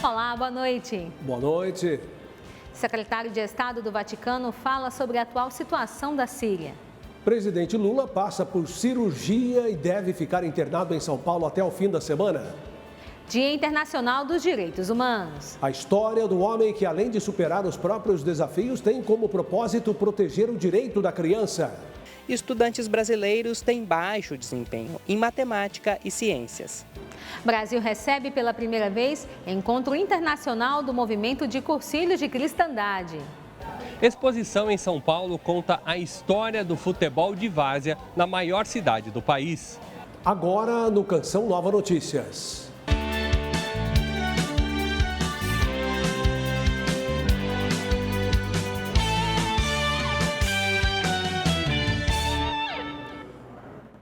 Olá, boa noite. Boa noite. Secretário de Estado do Vaticano fala sobre a atual situação da Síria. Presidente Lula passa por cirurgia e deve ficar internado em São Paulo até o fim da semana. Dia Internacional dos Direitos Humanos. A história do homem que, além de superar os próprios desafios, tem como propósito proteger o direito da criança. Estudantes brasileiros têm baixo desempenho em matemática e ciências. Brasil recebe pela primeira vez Encontro Internacional do Movimento de Cursilhos de Cristandade. Exposição em São Paulo conta a história do futebol de várzea na maior cidade do país. Agora no Canção Nova Notícias.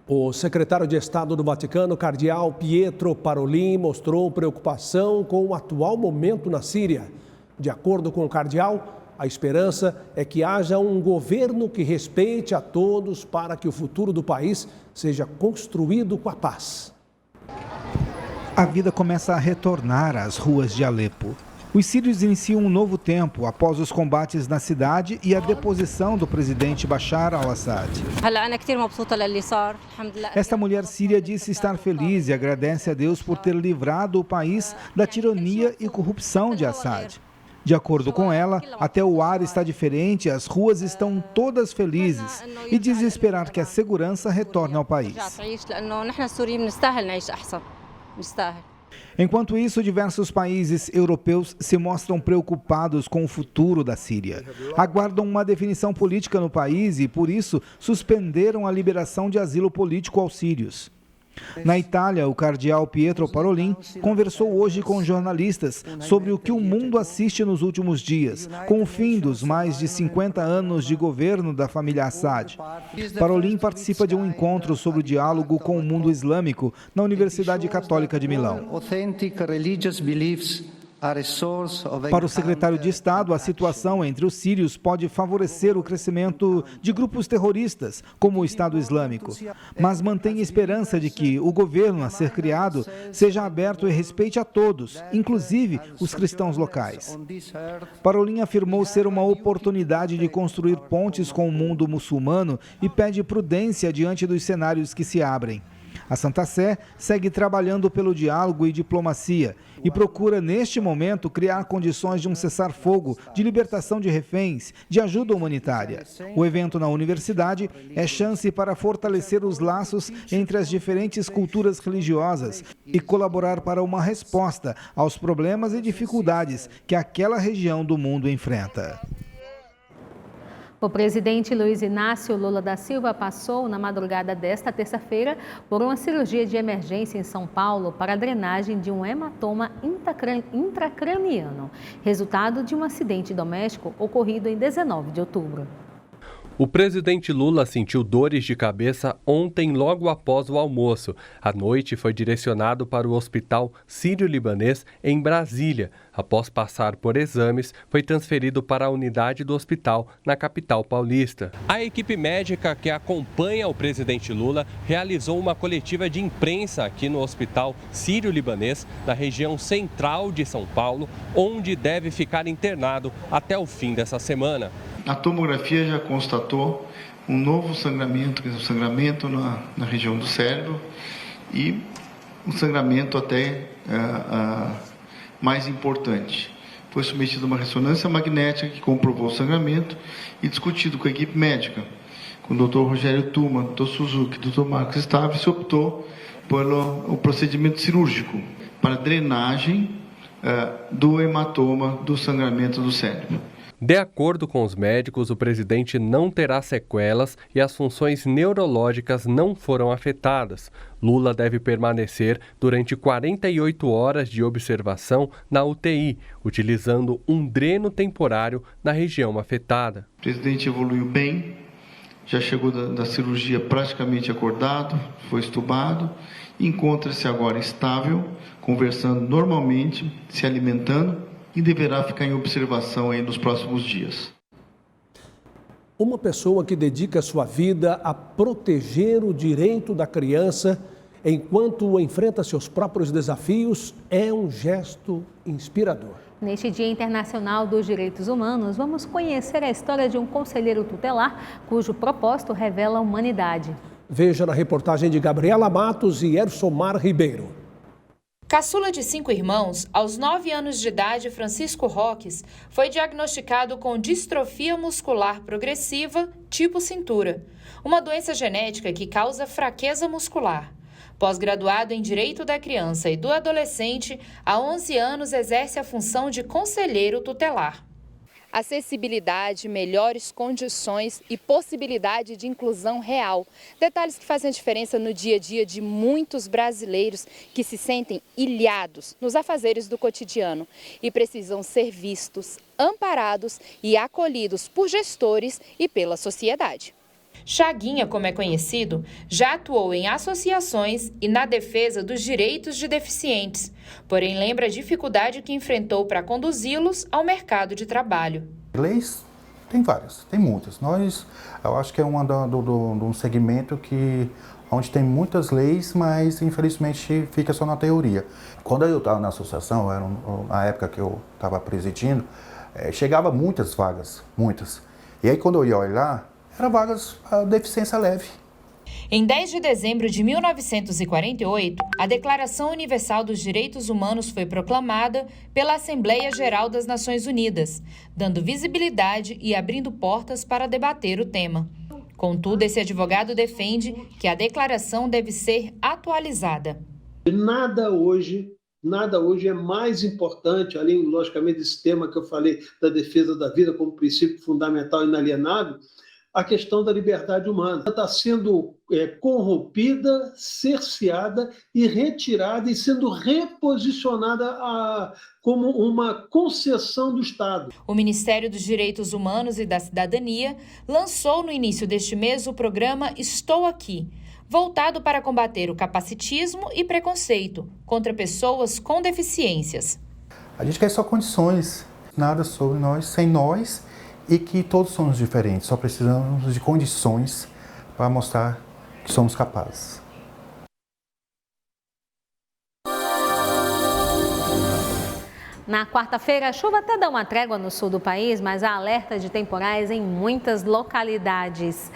O secretário de Estado do Vaticano, cardeal Pietro Parolin, mostrou preocupação com o atual momento na Síria. De acordo com o cardeal, a esperança é que haja um governo que respeite a todos para que o futuro do país seja construído com a paz. A vida começa a retornar às ruas de Alepo. Os sírios iniciam um novo tempo após os combates na cidade e a deposição do presidente Bashar al-Assad. Esta mulher síria disse estar feliz e agradece a Deus por ter livrado o país da tirania e corrupção de Assad. De acordo com ela, até o ar está diferente, as ruas estão todas felizes e diz esperar que a segurança retorne ao país. Enquanto isso, diversos países europeus se mostram preocupados com o futuro da Síria. Aguardam uma definição política no país e, por isso, suspenderam a liberação de asilo político aos sírios. Na Itália, o cardeal Pietro Parolin conversou hoje com jornalistas sobre o que o mundo assiste nos últimos dias, com o fim dos mais de 50 anos de governo da família Assad. Parolin participa de um encontro sobre o diálogo com o mundo islâmico na Universidade Católica de Milão. Para o secretário de Estado, a situação entre os sírios pode favorecer o crescimento de grupos terroristas, como o Estado Islâmico, mas mantém esperança de que o governo a ser criado seja aberto e respeite a todos, inclusive os cristãos locais. Parolin afirmou ser uma oportunidade de construir pontes com o mundo muçulmano e pede prudência diante dos cenários que se abrem. A Santa Sé segue trabalhando pelo diálogo e diplomacia e procura, neste momento, criar condições de um cessar-fogo, de libertação de reféns, de ajuda humanitária. O evento na universidade é chance para fortalecer os laços entre as diferentes culturas religiosas e colaborar para uma resposta aos problemas e dificuldades que aquela região do mundo enfrenta. O presidente Luiz Inácio Lula da Silva passou, na madrugada desta terça-feira, por uma cirurgia de emergência em São Paulo para a drenagem de um hematoma intracraniano, resultado de um acidente doméstico ocorrido em 19 de outubro. O presidente Lula sentiu dores de cabeça ontem, logo após o almoço. À noite, foi direcionado para o Hospital Sírio-Libanês, em Brasília. Após passar por exames, foi transferido para a unidade do hospital, na capital paulista. A equipe médica que acompanha o presidente Lula realizou uma coletiva de imprensa aqui no Hospital Sírio-Libanês, na região central de São Paulo, onde deve ficar internado até o fim dessa semana. A tomografia já constatou um novo sangramento, que é um sangramento na região do cérebro e um sangramento até mais importante. Foi submetido a uma ressonância magnética que comprovou o sangramento e discutido com a equipe médica, com o Dr. Rogério Tuma, Dr. Suzuki, Dr. Marcos Stave, se optou pelo procedimento cirúrgico para drenagem do hematoma, do sangramento do cérebro. De acordo com os médicos, o presidente não terá sequelas e as funções neurológicas não foram afetadas. Lula deve permanecer durante 48 horas de observação na UTI, utilizando um dreno temporário na região afetada. O presidente evoluiu bem, já chegou da cirurgia praticamente acordado, foi estubado, encontra-se agora estável, conversando normalmente, se alimentando, e deverá ficar em observação aí nos próximos dias. Uma pessoa que dedica sua vida a proteger o direito da criança enquanto enfrenta seus próprios desafios, é um gesto inspirador. Neste Dia Internacional dos Direitos Humanos, vamos conhecer a história de um conselheiro tutelar cujo propósito revela a humanidade. Veja na reportagem de Gabriela Matos e Ersomar Ribeiro. Caçula de 5 irmãos, aos 9 anos de idade, Francisco Roques foi diagnosticado com distrofia muscular progressiva tipo cintura, uma doença genética que causa fraqueza muscular. Pós-graduado em Direito da Criança e do Adolescente, há 11 anos exerce a função de conselheiro tutelar. Acessibilidade, melhores condições e possibilidade de inclusão real. Detalhes que fazem a diferença no dia a dia de muitos brasileiros que se sentem ilhados nos afazeres do cotidiano e precisam ser vistos, amparados e acolhidos por gestores e pela sociedade. Chaguinha, como é conhecido, já atuou em associações e na defesa dos direitos de deficientes, porém lembra a dificuldade que enfrentou para conduzi-los ao mercado de trabalho. Leis tem várias, tem muitas. Eu acho que é um segmento onde tem muitas leis, mas infelizmente fica só na teoria. Quando eu estava na associação, na época que eu estava presidindo, chegava muitas vagas, muitas. E aí quando eu ia olhar, eram vagas para deficiência leve. Em 10 de dezembro de 1948, a Declaração Universal dos Direitos Humanos foi proclamada pela Assembleia Geral das Nações Unidas, dando visibilidade e abrindo portas para debater o tema. Contudo, esse advogado defende que a declaração deve ser atualizada. Nada hoje é mais importante, além, logicamente, desse tema que eu falei da defesa da vida como princípio fundamental e inalienável, a questão da liberdade humana. Ela está sendo corrompida, cerceada e retirada e sendo reposicionada como uma concessão do Estado. O Ministério dos Direitos Humanos e da Cidadania lançou no início deste mês o programa Estou Aqui, voltado para combater o capacitismo e preconceito contra pessoas com deficiências. A gente quer só condições, nada sobre nós, sem nós, e que todos somos diferentes, só precisamos de condições para mostrar que somos capazes. Na quarta-feira, a chuva até dá uma trégua no sul do país, mas há alerta de temporais em muitas localidades.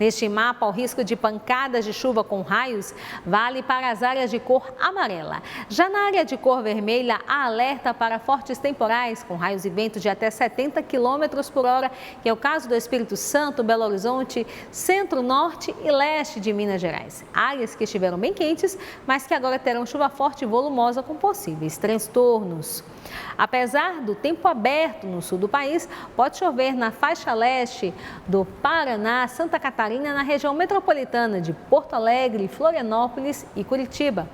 Neste mapa, o risco de pancadas de chuva com raios vale para as áreas de cor amarela. Já na área de cor vermelha, há alerta para fortes temporais com raios e ventos de até 70 km por hora, que é o caso do Espírito Santo, Belo Horizonte, centro, norte e leste de Minas Gerais. Áreas que estiveram bem quentes, mas que agora terão chuva forte e volumosa com possíveis transtornos. Apesar do tempo aberto no sul do país, pode chover na faixa leste do Paraná, Santa Catarina, na região metropolitana de Porto Alegre, Florianópolis e Curitiba.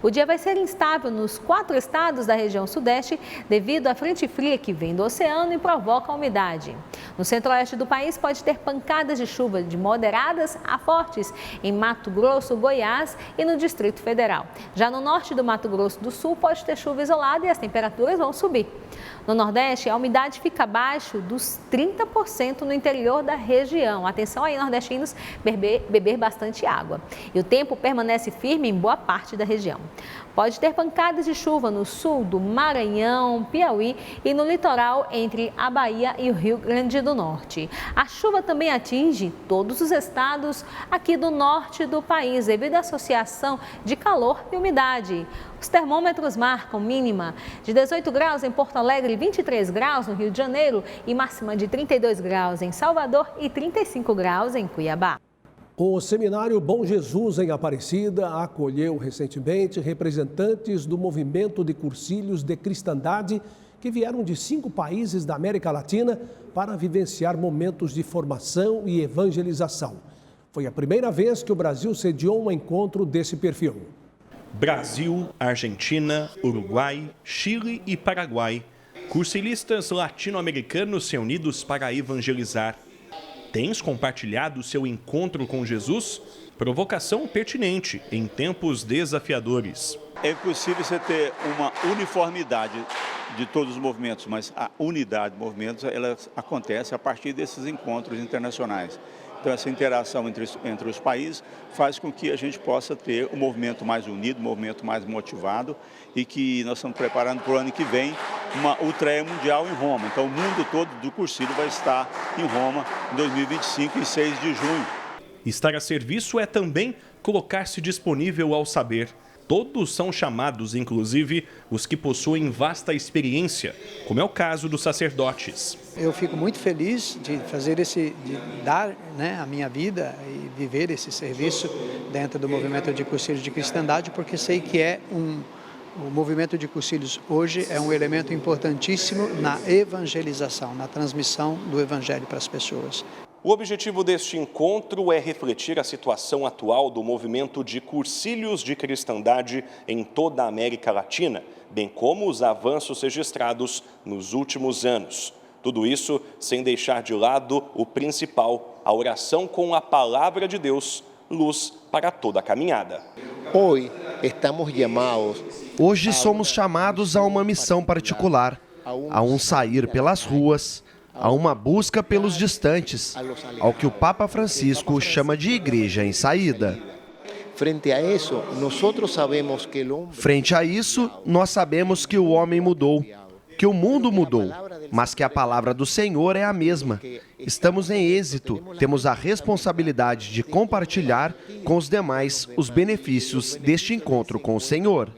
O dia vai ser instável nos 4 estados da região sudeste devido à frente fria que vem do oceano e provoca a umidade. No centro-oeste do país pode ter pancadas de chuva de moderadas a fortes em Mato Grosso, Goiás e no Distrito Federal. Já no norte do Mato Grosso do Sul pode ter chuva isolada e as temperaturas vão subir. No Nordeste, a umidade fica abaixo dos 30% no interior da região. Atenção aí, nordestinos, beber bastante água. E o tempo permanece firme em boa parte da região. Pode ter pancadas de chuva no sul do Maranhão, Piauí e no litoral entre a Bahia e o Rio Grande do Norte. A chuva também atinge todos os estados aqui do norte do país devido à associação de calor e umidade. Os termômetros marcam mínima de 18 graus em Porto Alegre, 23 graus no Rio de Janeiro e máxima de 32 graus em Salvador e 35 graus em Cuiabá. O Seminário Bom Jesus em Aparecida acolheu recentemente representantes do movimento de cursilhos de cristandade que vieram de 5 países da América Latina para vivenciar momentos de formação e evangelização. Foi a primeira vez que o Brasil sediou um encontro desse perfil. Brasil, Argentina, Uruguai, Chile e Paraguai. Cursilistas latino-americanos se unidos para evangelizar. Tens compartilhado seu encontro com Jesus? Provocação pertinente em tempos desafiadores. É impossível você ter uma uniformidade de todos os movimentos, mas a unidade de movimentos ela acontece a partir desses encontros internacionais. Então, essa interação entre os países faz com que a gente possa ter um movimento mais unido, um movimento mais motivado e que nós estamos preparando para o ano que vem uma Ultraia Mundial em Roma. Então, o mundo todo do Cursílio vai estar em Roma em 2025, em 6 de junho. Estar a serviço é também colocar-se disponível ao saber. Todos são chamados, inclusive os que possuem vasta experiência, como é o caso dos sacerdotes. Eu fico muito feliz de fazer de dar, a minha vida e viver esse serviço dentro do movimento de Cursilhos de Cristandade, porque sei que o movimento de Cursilhos hoje é um elemento importantíssimo na evangelização, na transmissão do evangelho para as pessoas. O objetivo deste encontro é refletir a situação atual do movimento de Cursilhos de Cristandade em toda a América Latina, bem como os avanços registrados nos últimos anos. Tudo isso sem deixar de lado o principal, a oração com a palavra de Deus, luz para toda a caminhada. Hoje somos chamados a uma missão particular, a um sair pelas ruas, a uma busca pelos distantes, ao que o Papa Francisco chama de igreja em saída. Frente a isso, nós sabemos que o homem mudou, que o mundo mudou, mas que a palavra do Senhor é a mesma. Estamos em êxito, temos a responsabilidade de compartilhar com os demais os benefícios deste encontro com o Senhor.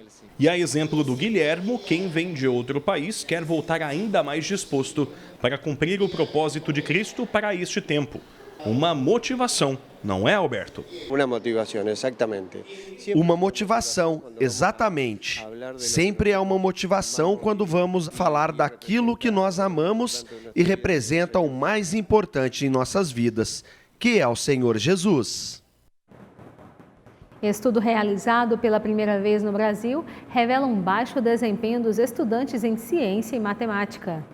E a exemplo do Guilhermo, quem vem de outro país quer voltar ainda mais disposto para cumprir o propósito de Cristo para este tempo. Uma motivação, não é, Alberto? Uma motivação, exatamente. Sempre é uma motivação quando vamos falar daquilo que nós amamos e representa o mais importante em nossas vidas, que é o Senhor Jesus. Estudo realizado pela primeira vez no Brasil revela um baixo desempenho dos estudantes em ciência e matemática.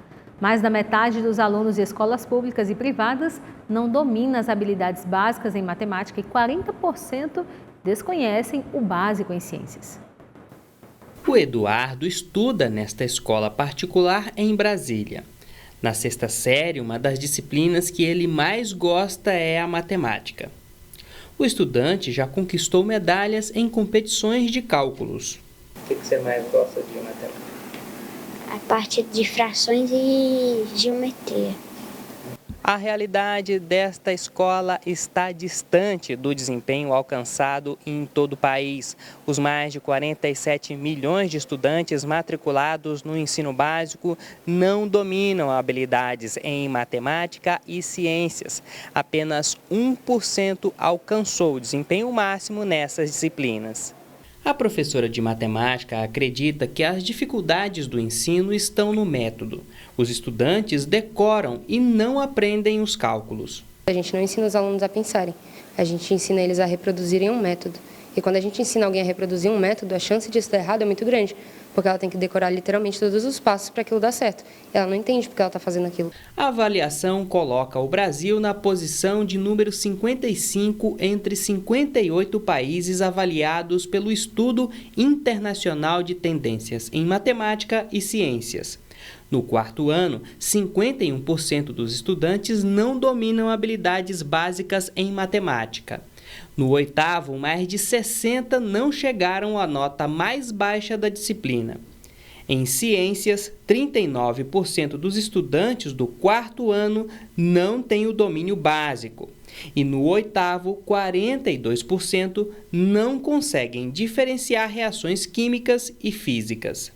Mais da metade dos alunos de escolas públicas e privadas não domina as habilidades básicas em matemática e 40% desconhecem o básico em ciências. O Eduardo estuda nesta escola particular em Brasília. Na sexta série, uma das disciplinas que ele mais gosta é a matemática. O estudante já conquistou medalhas em competições de cálculos. O que você mais gosta de matemática? A parte de frações e geometria. A realidade desta escola está distante do desempenho alcançado em todo o país. Os mais de 47 milhões de estudantes matriculados no ensino básico não dominam habilidades em matemática e ciências. Apenas 1% alcançou o desempenho máximo nessas disciplinas. A professora de matemática acredita que as dificuldades do ensino estão no método. Os estudantes decoram e não aprendem os cálculos. A gente não ensina os alunos a pensarem, a gente ensina eles a reproduzirem um método. E quando a gente ensina alguém a reproduzir um método, a chance de isso dar errado é muito grande, porque ela tem que decorar literalmente todos os passos para aquilo dar certo. E ela não entende porque ela está fazendo aquilo. A avaliação coloca o Brasil na posição de número 55 entre 58 países avaliados pelo Estudo Internacional de Tendências em Matemática e Ciências. No quarto ano, 51% dos estudantes não dominam habilidades básicas em matemática. No oitavo, mais de 60 não chegaram à nota mais baixa da disciplina. Em ciências, 39% dos estudantes do quarto ano não têm o domínio básico. E no oitavo, 42% não conseguem diferenciar reações químicas e físicas.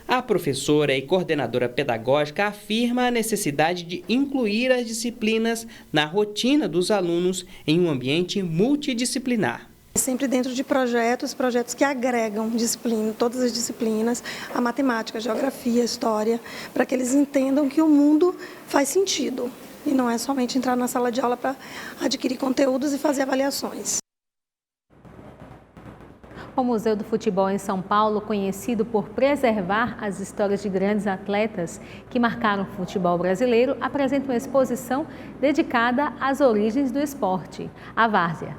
A professora e coordenadora pedagógica afirma a necessidade de incluir as disciplinas na rotina dos alunos em um ambiente multidisciplinar. Sempre dentro de projetos que agregam disciplina, todas as disciplinas, a matemática, a geografia, a história, para que eles entendam que o mundo faz sentido e não é somente entrar na sala de aula para adquirir conteúdos e fazer avaliações. O Museu do Futebol em São Paulo, conhecido por preservar as histórias de grandes atletas que marcaram o futebol brasileiro, apresenta uma exposição dedicada às origens do esporte, a várzea.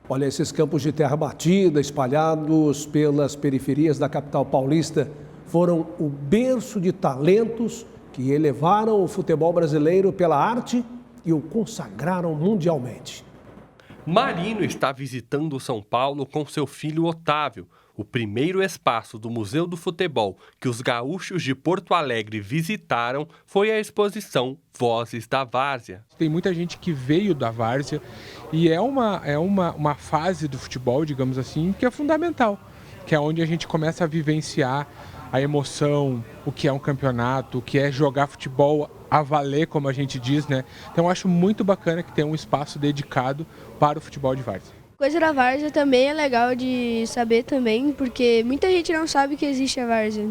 Olha, esses campos de terra batida, espalhados pelas periferias da capital paulista, foram o berço de talentos que elevaram o futebol brasileiro pela arte e o consagraram mundialmente. Marino está visitando São Paulo com seu filho Otávio. O primeiro espaço do Museu do Futebol que os gaúchos de Porto Alegre visitaram foi a exposição Vozes da Várzea. Tem muita gente que veio da várzea e é uma fase do futebol, digamos assim, que é fundamental, que é onde a gente começa a vivenciar a emoção, o que é um campeonato, o que é jogar futebol a valer, como a gente diz, né? Então eu acho muito bacana que tem um espaço dedicado para o futebol de várzea. Coisa da várzea também é legal de saber também, porque muita gente não sabe que existe a várzea.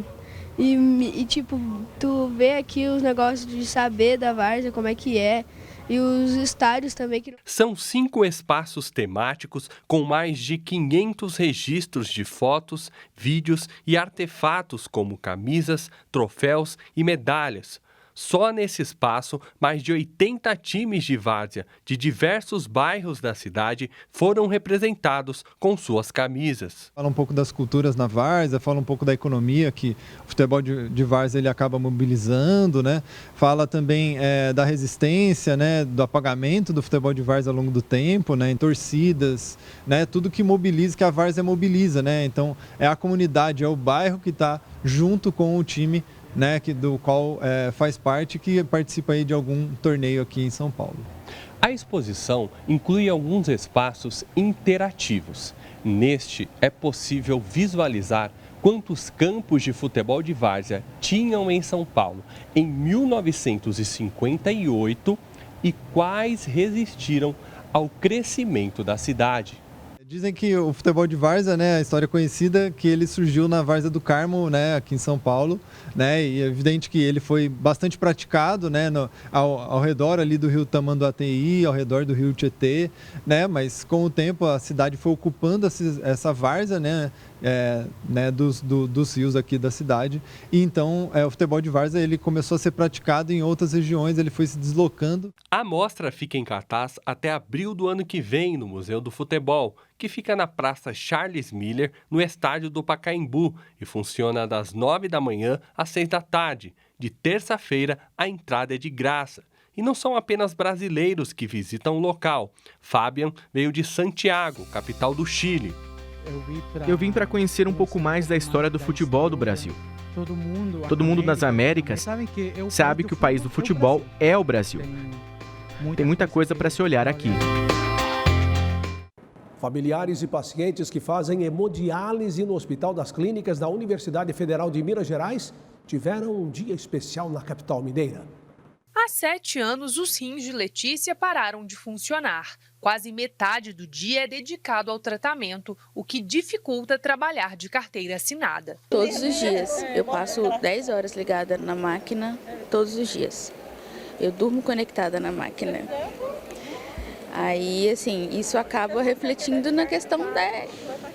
E tipo, tu vê aqui os negócios de saber da várzea, como é que é, e os estádios também. São 5 espaços temáticos com mais de 500 registros de fotos, vídeos e artefatos como camisas, troféus e medalhas. Só nesse espaço, mais de 80 times de várzea de diversos bairros da cidade foram representados com suas camisas. Fala um pouco das culturas na várzea, fala um pouco da economia que o futebol de várzea ele acaba mobilizando, né? Fala também da resistência, né? Do apagamento do futebol de várzea ao longo do tempo, né? Em torcidas, né? Tudo que mobiliza, que a várzea mobiliza, né? Então é a comunidade, é o bairro que está junto com o time, né, do qual faz parte, que participa aí de algum torneio aqui em São Paulo. A exposição inclui alguns espaços interativos. Neste é possível visualizar quantos campos de futebol de várzea tinham em São Paulo em 1958 e quais resistiram ao crescimento da cidade. Dizem que o futebol de várzea, né, a história conhecida, que ele surgiu na Várzea do Carmo, né, aqui em São Paulo, né, e é evidente que ele foi bastante praticado, né, ao redor ali do rio Tamanduateí, ao redor do rio Tietê, né, mas com o tempo a cidade foi ocupando essa várzea, né, dos rios aqui da cidade, e então o futebol de várzea ele começou a ser praticado em outras regiões, ele foi se deslocando. A mostra fica em cartaz até abril do ano que vem no Museu do Futebol, que fica na Praça Charles Miller, no estádio do Pacaembu, e funciona das 9 da manhã às 6 da tarde. De terça-feira, a entrada é de graça. E não são apenas brasileiros que visitam o local. Fabian veio de Santiago, capital do Chile. Eu vim para conhecer um pouco mais da história do futebol do Brasil. Todo mundo nas Américas sabe que o país do futebol é o Brasil. Tem muita coisa para se olhar aqui. Familiares e pacientes que fazem hemodiálise no Hospital das Clínicas da Universidade Federal de Minas Gerais tiveram um dia especial na capital mineira. Há 7 anos, os rins de Letícia pararam de funcionar. Quase metade do dia é dedicado ao tratamento, o que dificulta trabalhar de carteira assinada. Todos os dias. Eu passo 10 horas ligada na máquina, todos os dias. Eu durmo conectada na máquina. Aí, assim, isso acaba refletindo na questão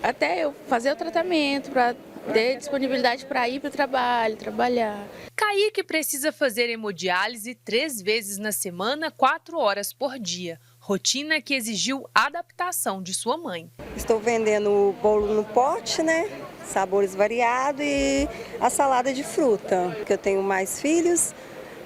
até eu fazer o tratamento, para ter disponibilidade para ir para o trabalho, trabalhar. Kaique precisa fazer hemodiálise 3 vezes na semana, 4 horas por dia. Rotina que exigiu adaptação de sua mãe. Estou vendendo bolo no pote, né? Sabores variados e a salada de fruta, porque eu tenho mais filhos.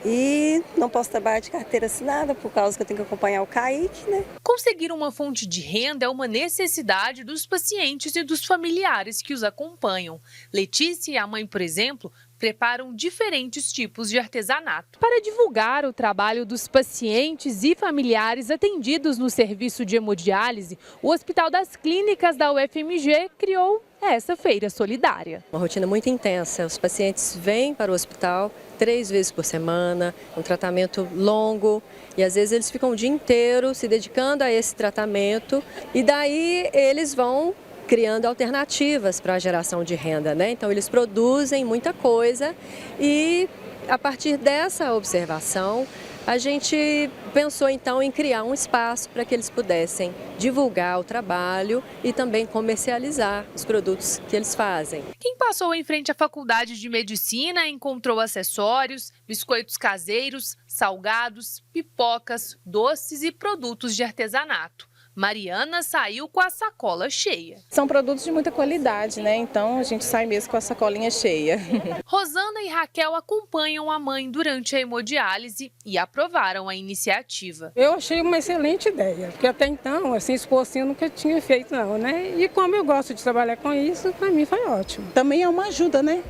E não posso trabalhar de carteira assinada por causa que eu tenho que acompanhar o Kaique, né? Conseguir uma fonte de renda é uma necessidade dos pacientes e dos familiares que os acompanham. Letícia e a mãe, por exemplo, preparam diferentes tipos de artesanato. Para divulgar o trabalho dos pacientes e familiares atendidos no serviço de hemodiálise, o Hospital das Clínicas da UFMG criou essa feira solidária. Uma rotina muito intensa. Os pacientes vêm para o hospital 3 vezes por semana, um tratamento longo, e às vezes eles ficam o dia inteiro se dedicando a esse tratamento, e daí eles vão criando alternativas para a geração de renda, né? Então eles produzem muita coisa e a partir dessa observação a gente pensou então em criar um espaço para que eles pudessem divulgar o trabalho e também comercializar os produtos que eles fazem. Quem passou em frente à Faculdade de Medicina encontrou acessórios, biscoitos caseiros, salgados, pipocas, doces e produtos de artesanato. Mariana saiu com a sacola cheia. São produtos de muita qualidade, né? Então a gente sai mesmo com a sacolinha cheia. Rosana e Raquel acompanham a mãe durante a hemodiálise e aprovaram a iniciativa. Eu achei uma excelente ideia, porque até então, assim, expor eu nunca tinha feito não, né? E como eu gosto de trabalhar com isso, para mim foi ótimo. Também é uma ajuda, né?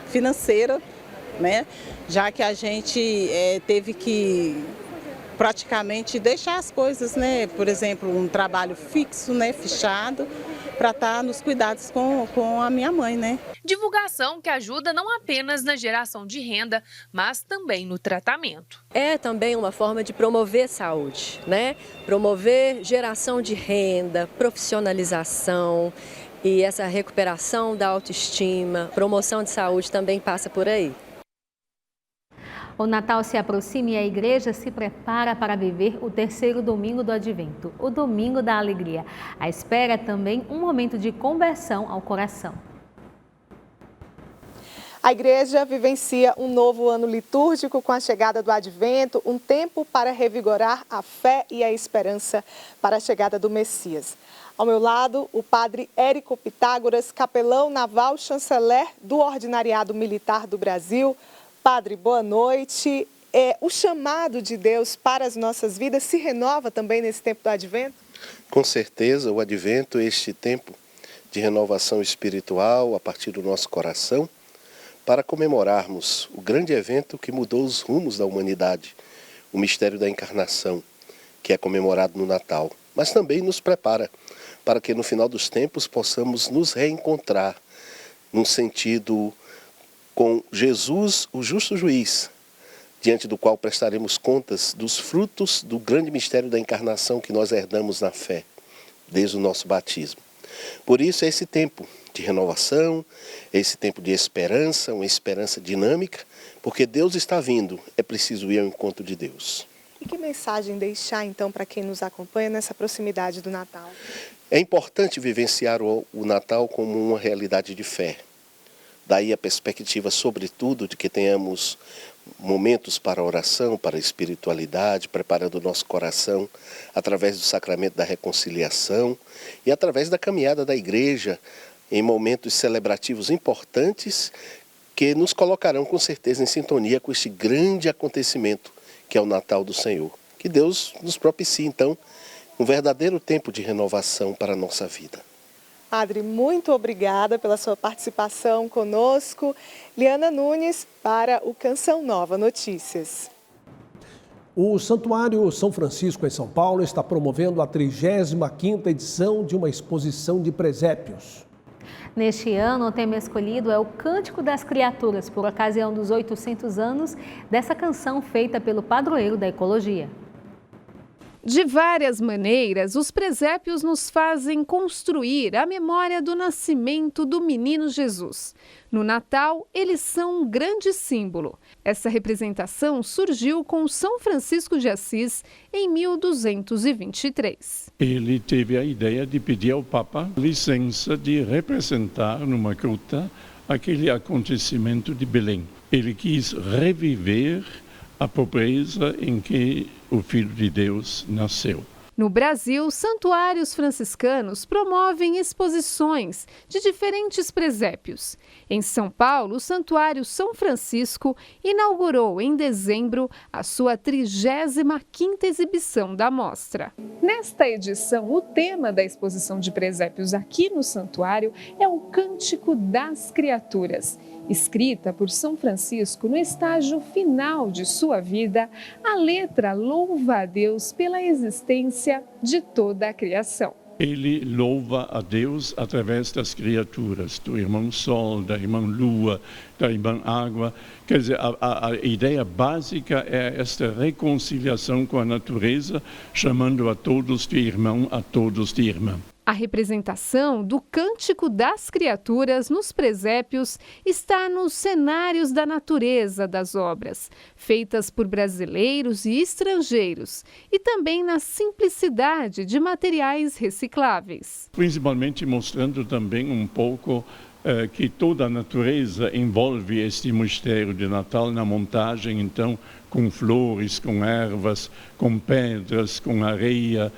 Financeira, né? Já que a gente teve que praticamente deixar as coisas, né? Por exemplo, um trabalho fixo, né? Fechado, para estar nos cuidados com a minha mãe, né? Divulgação que ajuda não apenas na geração de renda, mas também no tratamento. É também uma forma de promover saúde, né? Promover geração de renda, profissionalização e essa recuperação da autoestima, promoção de saúde também passa por aí. O Natal se aproxima e a igreja se prepara para viver o terceiro domingo do Advento, o Domingo da Alegria. A espera é também um momento de conversão ao coração. A igreja vivencia um novo ano litúrgico com a chegada do Advento, um tempo para revigorar a fé e a esperança para a chegada do Messias. Ao meu lado, o padre Érico Pitágoras, capelão naval chanceler do Ordinariado Militar do Brasil. Padre, boa noite. O chamado de Deus para as nossas vidas se renova também nesse tempo do Advento? Com certeza, o Advento é este tempo de renovação espiritual a partir do nosso coração, para comemorarmos o grande evento que mudou os rumos da humanidade, o mistério da encarnação, que é comemorado no Natal, mas também nos prepara para que no final dos tempos possamos nos reencontrar num sentido com Jesus, o justo juiz, diante do qual prestaremos contas dos frutos do grande mistério da encarnação que nós herdamos na fé, desde o nosso batismo. Por isso é esse tempo de renovação, é esse tempo de esperança, uma esperança dinâmica, porque Deus está vindo, é preciso ir ao encontro de Deus. E que mensagem deixar então para quem nos acompanha nessa proximidade do Natal? É importante vivenciar o Natal como uma realidade de fé. Daí a perspectiva, sobretudo, de que tenhamos momentos para oração, para espiritualidade, preparando o nosso coração através do sacramento da reconciliação e através da caminhada da igreja em momentos celebrativos importantes que nos colocarão com certeza em sintonia com este grande acontecimento que é o Natal do Senhor. Que Deus nos propicie, então, um verdadeiro tempo de renovação para a nossa vida. Padre, muito obrigada pela sua participação conosco. Liana Nunes para o Canção Nova Notícias. O Santuário São Francisco, em São Paulo, está promovendo a 35ª edição de uma exposição de presépios. Neste ano, o tema escolhido é o Cântico das Criaturas, por ocasião dos 800 anos dessa canção feita pelo padroeiro da ecologia. De várias maneiras, os presépios nos fazem construir a memória do nascimento do menino Jesus. No Natal, eles são um grande símbolo. Essa representação surgiu com São Francisco de Assis em 1223. Ele teve a ideia de pedir ao Papa licença de representar numa gruta aquele acontecimento de Belém. Ele quis reviver a pobreza em que o Filho de Deus nasceu. No Brasil, santuários franciscanos promovem exposições de diferentes presépios. Em São Paulo, o Santuário São Francisco inaugurou em dezembro a sua 35ª exibição da mostra. Nesta edição, o tema da exposição de presépios aqui no santuário é o Cântico das Criaturas. Escrita por São Francisco no estágio final de sua vida, a letra louva a Deus pela existência de toda a criação. Ele louva a Deus através das criaturas, do irmão Sol, da irmã Lua, da irmã Água. Quer dizer, a ideia básica é esta reconciliação com a natureza, chamando a todos de irmão, a todos de irmã. A representação do Cântico das Criaturas nos presépios está nos cenários da natureza das obras, feitas por brasileiros e estrangeiros, e também na simplicidade de materiais recicláveis. Principalmente mostrando também um pouco que toda a natureza envolve este mistério de Natal na montagem, então, com flores, com ervas, com pedras, com areia,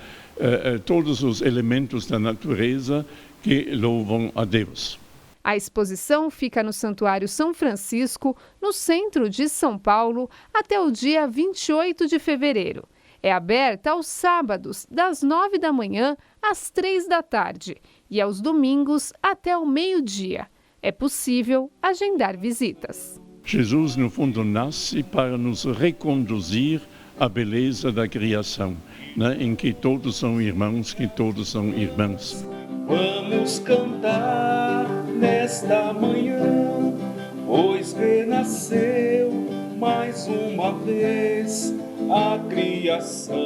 todos os elementos da natureza que louvam a Deus. A exposição fica no Santuário São Francisco, no centro de São Paulo, até o dia 28 de fevereiro. É aberta aos sábados, das 9 da manhã às 3 da tarde, e aos domingos até o meio-dia. É possível agendar visitas. Jesus, no fundo, nasce para nos reconduzir à beleza da criação, né? Em que todos são irmãos, que todos são irmãs. Vamos cantar nesta manhã, pois renasceu mais uma vez a criação.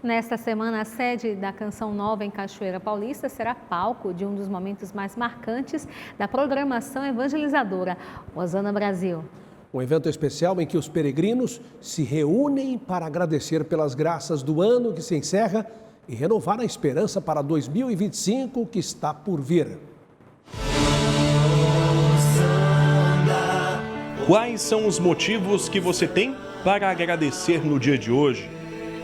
Nesta semana, a sede da Canção Nova em Cachoeira Paulista será palco de um dos momentos mais marcantes da programação evangelizadora Osana Brasil. Um evento especial em que os peregrinos se reúnem para agradecer pelas graças do ano que se encerra e renovar a esperança para 2025 que está por vir. Quais são os motivos que você tem para agradecer no dia de hoje?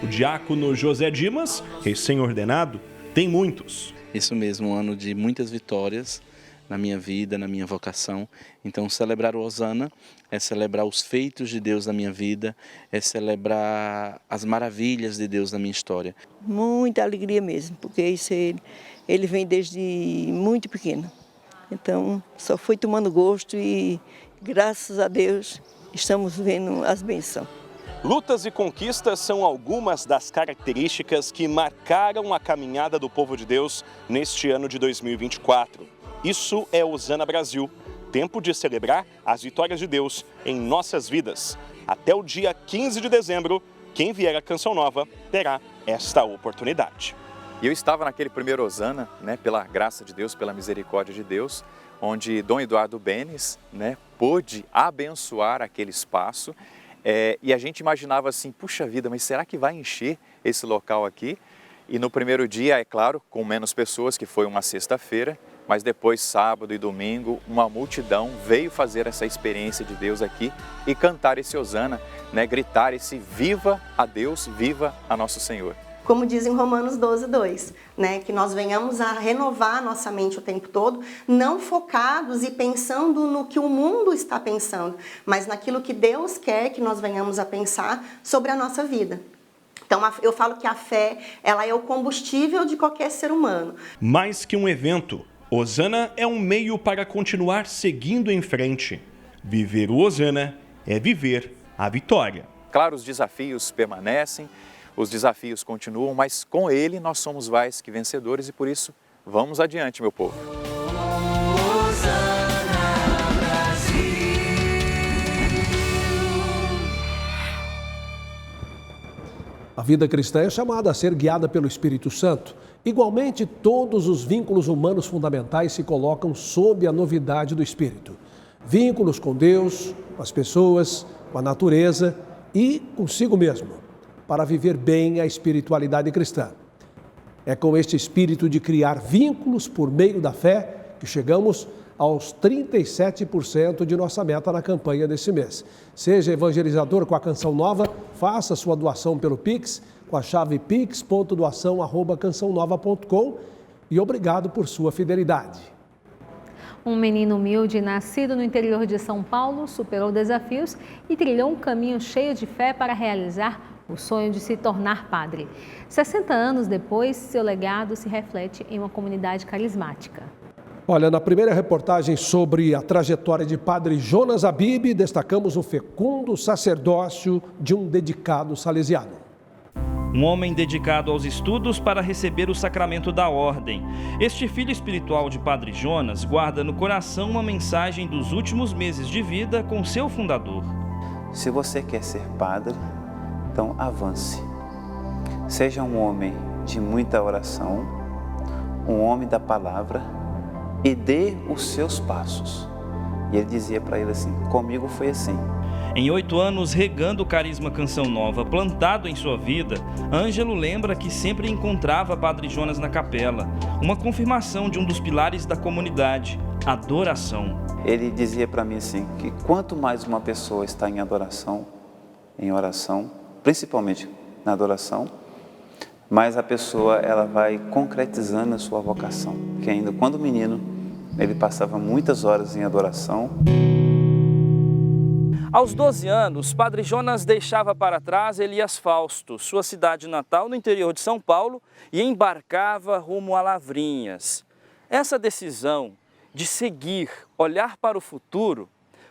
O diácono José Dimas, recém-ordenado, tem muitos. Isso mesmo, um ano de muitas vitórias na minha vida, na minha vocação. Então, celebrar o Osana é celebrar os feitos de Deus na minha vida, é celebrar as maravilhas de Deus na minha história. Muita alegria mesmo, porque isso ele vem desde muito pequeno. Então, só foi tomando gosto e, graças a Deus, estamos vendo as bênçãos. Lutas e conquistas são algumas das características que marcaram a caminhada do povo de Deus neste ano de 2024. Isso é Osana Brasil, tempo de celebrar as vitórias de Deus em nossas vidas. Até o dia 15 de dezembro, quem vier à Canção Nova terá esta oportunidade. E eu estava naquele primeiro Osana, né, pela graça de Deus, pela misericórdia de Deus, onde Dom Eduardo Benes, né, pôde abençoar aquele espaço. E a gente imaginava assim, puxa vida, mas será que vai encher esse local aqui? E no primeiro dia, é claro, com menos pessoas, que foi uma sexta-feira, mas depois, sábado e domingo, uma multidão veio fazer essa experiência de Deus aqui e cantar esse Osana, né, gritar esse viva a Deus, viva a nosso Senhor. Como diz em Romanos 12:2, né, que nós venhamos a renovar a nossa mente o tempo todo, não focados e pensando no que o mundo está pensando, mas naquilo que Deus quer que nós venhamos a pensar sobre a nossa vida. Então, eu falo que a fé, ela é o combustível de qualquer ser humano. Mais que um evento, Osana é um meio para continuar seguindo em frente. Viver o Osana é viver a vitória. Claro, os desafios permanecem, os desafios continuam, mas com ele nós somos mais que vencedores e por isso vamos adiante, meu povo. A vida cristã é chamada a ser guiada pelo Espírito Santo. Igualmente, todos os vínculos humanos fundamentais se colocam sob a novidade do Espírito. Vínculos com Deus, com as pessoas, com a natureza e consigo mesmo, para viver bem a espiritualidade cristã. É com este espírito de criar vínculos por meio da fé que chegamos aos 37% de nossa meta na campanha desse mês. Seja evangelizador com a Canção Nova, faça sua doação pelo Pix, com a chave pix.doação@cançãonova.com e obrigado por sua fidelidade. Um menino humilde, nascido no interior de São Paulo, superou desafios e trilhou um caminho cheio de fé para realizar o sonho de se tornar padre. 60 anos depois, seu legado se reflete em uma comunidade carismática. Olha, na primeira reportagem sobre a trajetória de Padre Jonas Abib, destacamos o fecundo sacerdócio de um dedicado salesiano. Um homem dedicado aos estudos para receber o sacramento da ordem. Este filho espiritual de Padre Jonas guarda no coração uma mensagem dos últimos meses de vida com seu fundador. Se você quer ser padre, então avance. Seja um homem de muita oração, um homem da palavra, e dê os seus passos. E ele dizia para ele assim, comigo foi assim. Em 8 anos regando o carisma Canção Nova plantado em sua vida, Ângelo lembra que sempre encontrava Padre Jonas na capela, uma confirmação de um dos pilares da comunidade, adoração. Ele dizia para mim assim, que quanto mais uma pessoa está em adoração, em oração, principalmente na adoração, mais a pessoa ela vai concretizando a sua vocação. Porque ainda quando menino, ele passava muitas horas em adoração. Aos 12 anos, Padre Jonas deixava para trás Elias Fausto, sua cidade natal no interior de São Paulo, e embarcava rumo a Lavrinhas. Essa decisão de seguir, olhar para o futuro,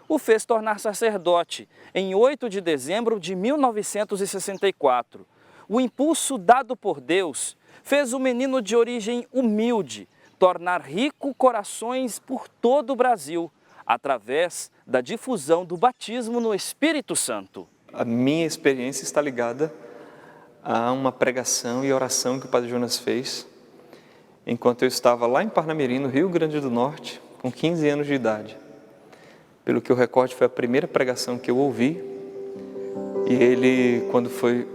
o fez tornar sacerdote em 8 de dezembro de 1964. O impulso dado por Deus fez o menino de origem humilde tornar rico corações por todo o Brasil, através da difusão do batismo no Espírito Santo. A minha experiência está ligada a uma pregação e oração que o Padre Jonas fez enquanto eu estava lá em Parnamirim, no Rio Grande do Norte, com 15 anos de idade. Pelo que eu recordo, foi a primeira pregação que eu ouvi, e ele, quando foi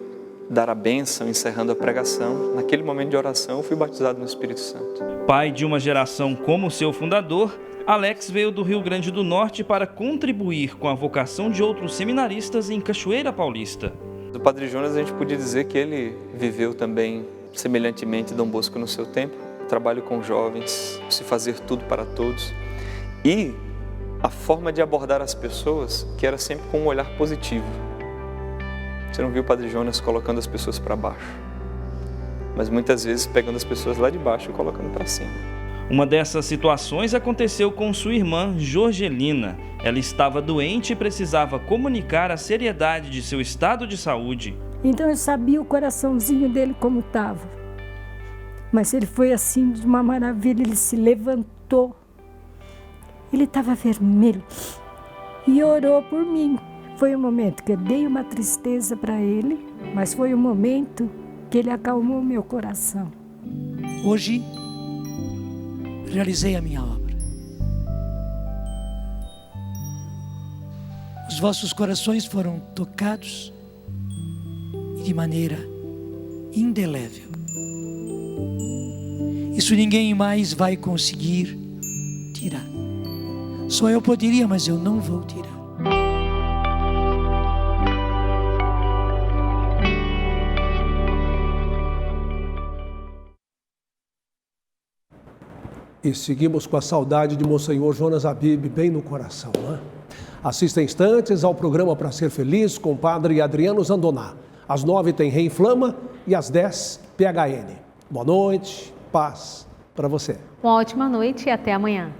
dar a bênção, encerrando a pregação, naquele momento de oração, eu fui batizado no Espírito Santo. Pai de uma geração como seu fundador, Alex veio do Rio Grande do Norte para contribuir com a vocação de outros seminaristas em Cachoeira Paulista. Do Padre Jonas, a gente podia dizer que ele viveu também semelhantemente Dom Bosco no seu tempo, trabalho com jovens, se fazer tudo para todos, e a forma de abordar as pessoas, que era sempre com um olhar positivo. Você não viu o Padre Jonas colocando as pessoas para baixo, mas muitas vezes pegando as pessoas lá de baixo e colocando para cima. Uma dessas situações aconteceu com sua irmã Jorgelina. Ela estava doente e precisava comunicar a seriedade de seu estado de saúde. Então eu sabia o coraçãozinho dele como estava. Mas ele foi assim de uma maravilha, ele se levantou. Ele estava vermelho e orou por mim. Foi um momento que eu dei uma tristeza para ele, mas foi um momento que ele acalmou meu coração. Hoje, realizei a minha obra. Os vossos corações foram tocados de maneira indelével. Isso ninguém mais vai conseguir tirar. Só eu poderia, mas eu não vou tirar. E seguimos com a saudade de Monsenhor Jonas Habib bem no coração, né? Assista instantes ao programa Para Ser Feliz com o Padre Adriano Zandoná. Às 9 tem Reinflama e às 10 PHN. Boa noite, paz para você. Uma ótima noite e até amanhã.